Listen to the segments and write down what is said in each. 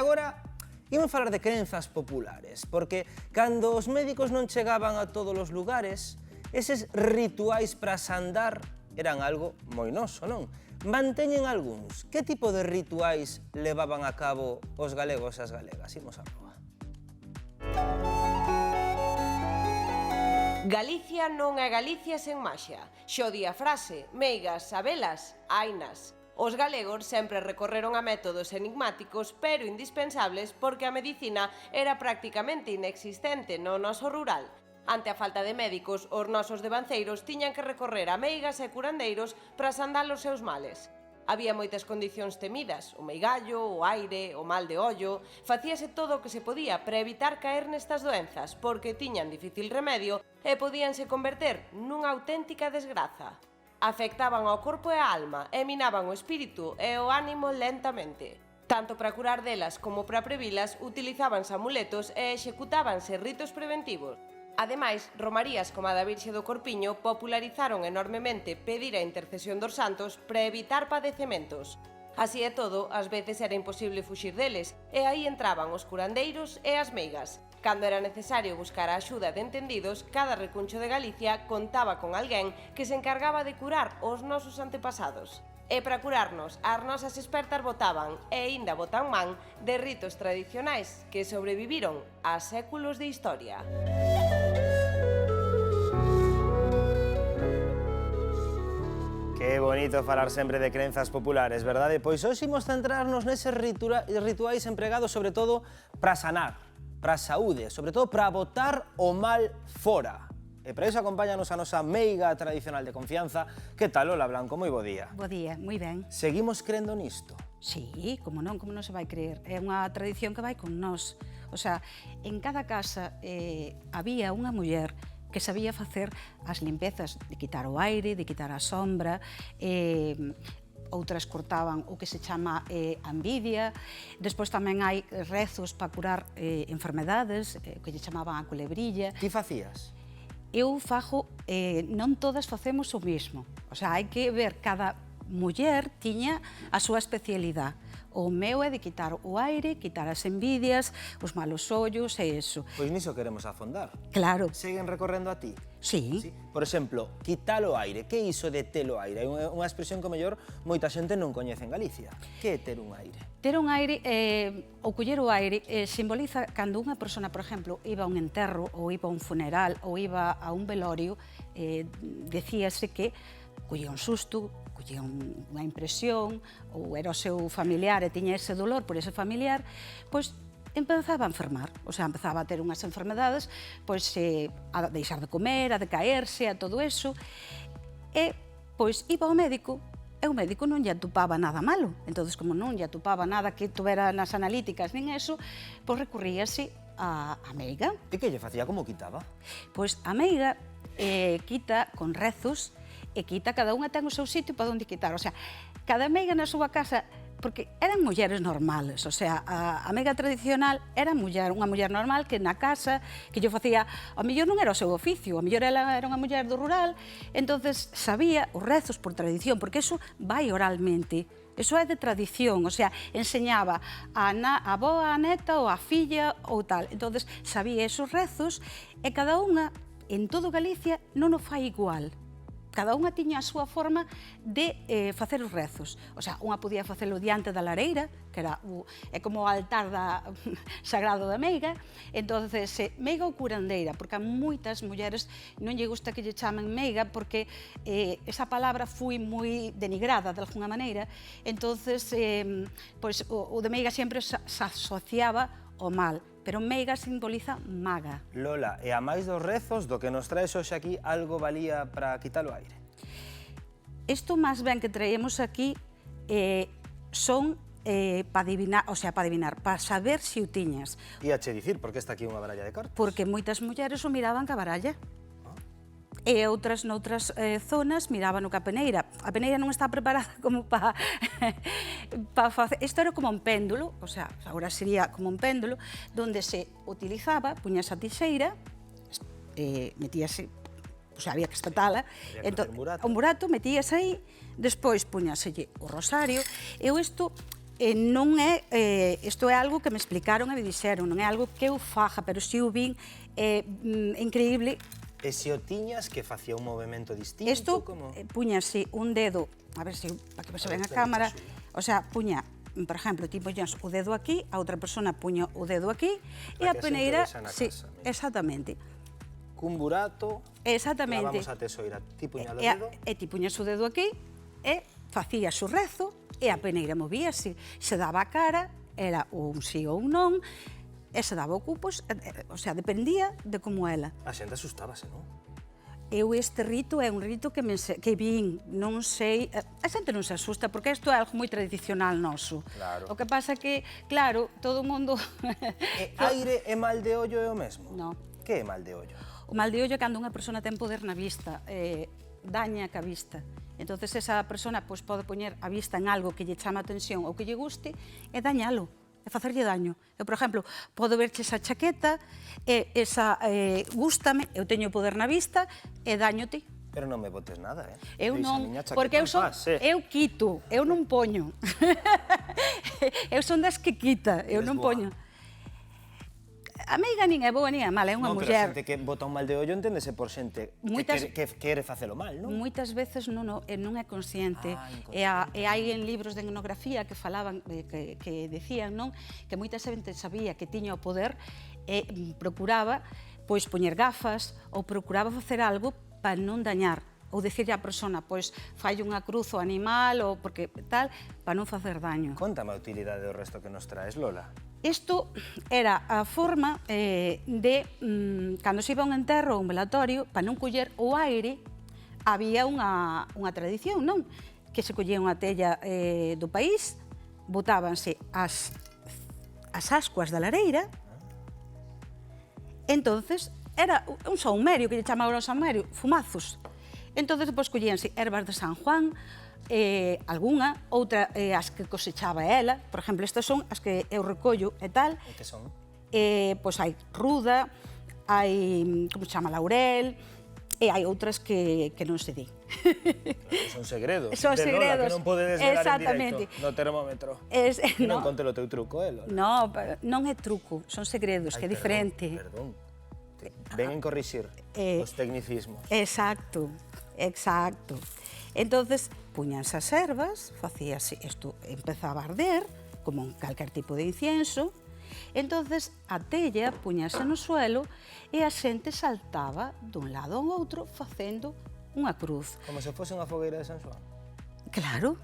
agora imos falar de crenzas populares, porque cando os médicos non chegaban a todos os lugares, eses rituais para sandar eran algo moi noso, non? Manteñen algúns. Que tipo de rituais levaban a cabo os galegos e as galegas? Imos a proba. Galicia non é Galicia sen maxia. Xo di a frase, meigas, sabelas, hainas. Os galegos sempre recorreron a métodos enigmáticos pero indispensables porque a medicina era prácticamente inexistente no noso rural. Ante a falta de médicos, os nosos devanceiros tiñan que recorrer a meigas e curandeiros para sandar os seus males. Había moitas condicións temidas, o meigallo, o aire, o mal de ollo. Facíase todo o que se podía para evitar caer nestas doenzas porque tiñan difícil remedio e podíanse converter nunha auténtica desgraza. Afectaban ao corpo e á alma e minaban o espírito e o ánimo lentamente. Tanto para curar delas como para previlas, utilizábanse amuletos e executábanse ritos preventivos. Ademais, romarías como a da Virxe do Corpiño popularizaron enormemente pedir a intercesión dos santos para evitar padecementos. Así e todo, ás veces era imposible fuxir deles, e aí entraban os curandeiros e as meigas. Cando era necesario buscar a axuda de entendidos, cada recuncho de Galicia contaba con alguén que se encargaba de curar os nosos antepasados. E para curarnos, as nosas expertas botaban, e aínda botan man, de ritos tradicionais que sobreviviron a séculos de historia. Que bonito falar sempre de crenzas populares, verdade? Pois hoxe imos centrarnos neses rituais empregados sobre todo para sanar, para a saúde, sobre todo para botar o mal fora. E para iso acompáñanos a nosa meiga tradicional de confianza. Que tal, Lola Blanco? Moi bo día. Bo día, moi ben. Seguimos crendo nisto? Sí, como non se vai creer. É unha tradición que vai con nós. O sea, en cada casa había unha muller que sabía facer as limpezas de quitar o aire, de quitar a sombra, outras cortaban o que se chama a envidia. Despois tamén hai rezos para curar enfermedades, que lle chamaban a culebrilla. Ti facías? Eu fago, non todas facemos o mismo. O sea, hai que ver, cada muller tiña a súa especialidade. O meu é de quitar o aire, quitar as envidias, os malos ollos e eso. Pois niso queremos afondar. Claro. Seguen recorrendo a ti? Sí. Por exemplo, quitar o aire. Que é iso de ter o aire? É unha expresión que, mellor, moita xente non coñece en Galicia. Que é ter un aire? Ter un aire, ou coller o aire, simboliza cando unha persona, por exemplo, iba a un enterro, ou iba a un funeral, ou iba a un velorio, decíase que collía un susto, collía unha impresión, ou era o seu familiar e tiña ese dolor por ese familiar, pois empezaba a enfermar, o sea, empezaba a ter unhas enfermedades, pois a deixar de comer, a decaerse, a todo eso, e pois iba ao médico, e o médico non lle atopaba nada malo. Entón, como non lle atopaba nada que tuvera nas analíticas nin eso, pois recurríase a meiga. E que lle facía? Como quitaba? Pois a meiga quita con rezos, e quita, cada unha ten o seu sitio para onde quitar. O sea, cada meiga na súa casa, porque eran mulleres normales, o sea, a meiga tradicional era unha muller normal que na casa, que lle facía, ao mellor non era o seu oficio, ao mellor ela era unha muller do rural, entonces sabía os rezos por tradición, porque eso vai oralmente. Eso é de tradición, o sea, enseñaba a avó, a neta ou a filla ou tal. Entonces sabía esos rezos e cada unha, en todo Galicia, non o fai igual. Cada unha tiña a súa forma de facer os rezos. O sea, unha podía facelo diante da lareira, que é como o altar sagrado da meiga, entonces meiga ou curandeira, porque a moitas mulleres non lle gusta que lle chamen meiga, porque esa palabra foi moi denigrada de alguna maneira, entonces pois, o de meiga sempre se asociaba ao mal, pero meiga simboliza maga. Lola, e a máis dos rezos, do que nos traes hoxe aquí, algo valía para quitar o aire? Isto máis ben que traemos aquí son para adivinar, o sea, para adivinar, para saber se o tiñas. Ia che dicir, porque está aquí unha baralla de cartas? Porque moitas mulleres o miraban ca baralla. E outras noutras zonas miraban o ca peneira. A peneira non está preparada como para facer... Isto era como un péndulo, o sea, agora sería como un péndulo, donde se utilizaba, puñas a tixeira, metíase, o sea, había que espetala, entón, un burato, metíase aí, despois puñaselle o rosario, e isto non é, isto é algo que me explicaron e me dixeron, non é algo que eu faja, pero si o vin, é increíble. E se o tiñas que facía un movimento distinto? Isto como? Puñase un dedo, a ver se para que se ven a cámara, o sea, puña, por exemplo, ti poñas o dedo aquí, a outra persona puña o dedo aquí, e a Para que a xente peneira, vexa na sí, casa, mira. exactamente. Cun burato, Exactamente. clavamos a tesoira, ti puñalo o E dedo, ti puñas o dedo aquí e facías o rezo e a peneira movíase. Se daba a cara, era un sí ou un non, e se daba o cu, pois, o sea, dependía de como ela. a xente asustábase, non? Eu este rito é un rito que vin, non sei, a xente non se asusta porque isto é algo moi tradicional noso. Claro. O que pasa que, claro, todo o mundo... E aire e mal de ollo é o mesmo? No. Que é mal de ollo? O mal de ollo é cando unha persona ten poder na vista, daña ca vista. Entonces esa persona pois, pode poñer a vista en algo que lle chama a atención ou que lle guste e dañalo, e facerlle daño. Eu, por exemplo, podo verche esa chaqueta e esa gústame, eu teño poder na vista e daño-te. Pero non me botes nada, Eu Deixa a non, miña chaqueta porque en paz, eu quito, eu non poño. Eu son das que quita, eu Eres non boa. poño. A meiga nin é boa nin é mala, é unha Non, pero a muller. xente que bota un mal de ollo enténdese por xente que quere facelo mal, non? Moitas veces non é consciente. Ah, E hai en libros de etnografía que falaban, que decían, non, que moita xente sabía que tiña o poder e procuraba pois poñer gafas ou procuraba facer algo para non dañar ou dicirlle á persona, pois, fai unha cruz ao animal ou porque tal, para non facer daño. Conta-me a utilidade do resto que nos traes, Lola. Isto era a forma de, cando se iba a un enterro ou un velatorio, para non coller o aire, había unha tradición, non? Que se collía unha tella do país, botábanse as ascuas da lareira, entonces era un saumerio, que lle chamaban o saumerio, fumazos. Entonces, depois, collíanse ervas de San Juan, algunha, outra as que cosechaba ela, por exemplo, estas son as que eu recollo e tal. E que son? Pois hai ruda, hai, como se chama, laurel, e hai outras que non se di. Son segredos. Son de segredos. Lola, que non pode desvelar Exactamente. en directo no termómetro. No. Non conte o teu truco, Lola? Non é truco, son segredos, que é diferente. Perdón. Ven en corrixir os tecnicismos. Exacto, exacto. Entonces, puñanse as ervas, facíase, isto empezaba a arder, como en calquer tipo de incienso, entonces a tella puñase no suelo e a xente saltaba dun lado ao outro facendo unha cruz. Como se fose unha fogueira de San Xoán. Claro,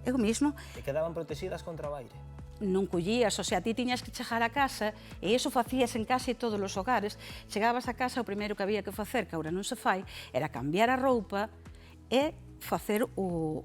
é o mismo. E quedaban protegidas contra o aire. Non collías, o sea, ti tiñas que chegar a casa e iso facías en case todos os hogares. Chegabas a casa, o primeiro que había que facer, que agora non se fai, era cambiar a roupa e facer o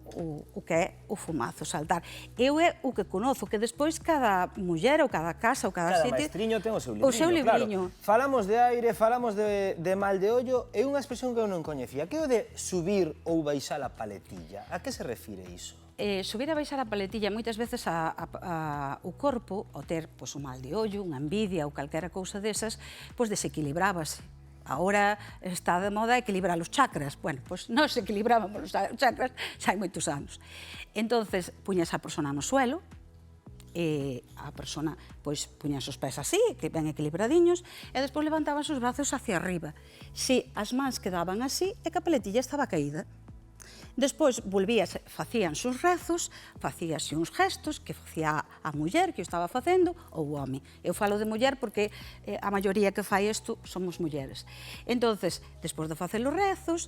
que é o fumazo, saltar. Eu é o que conozo, que despois cada muller ou cada casa ou cada sitio... maestriño ten o seu libriño, O seu libriño. Claro. Falamos de aire, falamos de mal de ollo, e unha expresión que eu non coñecía. Que é o de subir ou baixar a paletilla? A que se refire iso? Subir e baixar a paletilla moitas veces o corpo, ao ter pois, un mal de ollo, unha envidia ou calquera cousa desas, pois desequilibrábase. Ahora está de moda equilibrar os chakras. Bueno, pois nos equilibrábamos os chakras xa hai moitos anos. Entonces, puñas a persona no suelo, e a persona pois puñas os pés así, que ben equilibradiños, e despois levantaban os brazos hacia arriba. Se as mans quedaban así, é que a paletilla estaba caída. Despois volvíase, facían os rezos, facíase uns gestos que facía a muller que o estaba facendo ou o home. Eu falo de muller porque a maioría que fai isto somos mulleres. Entonces, despois de facer os rezos,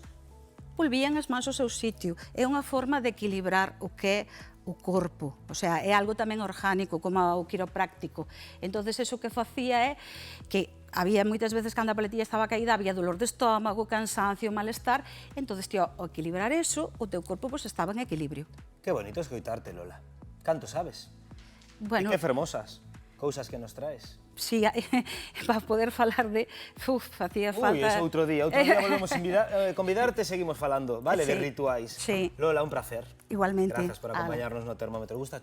volvían as mans ao seu sitio. É unha forma de equilibrar o que é o corpo, o sea, é algo tamén orgánico, como o quiropráctico. Entonces, eso que facía é que había moitas veces cando a paletilla estaba caída, había dolor de estómago, cansancio, malestar, entonces, tío, ao equilibrar eso, o teu corpo pues, estaba en equilibrio. Que bonito escoitarte, Lola. Canto sabes? Bueno, E que fermosas cousas que nos traes. Sí, para poder falar de... facía falta... Ui, ese outro día volvemos a convidarte e seguimos falando, vale, Sí, de rituais. sí. Lola, un placer. Igualmente. Grazas por acompañarnos no termómetro. Gusta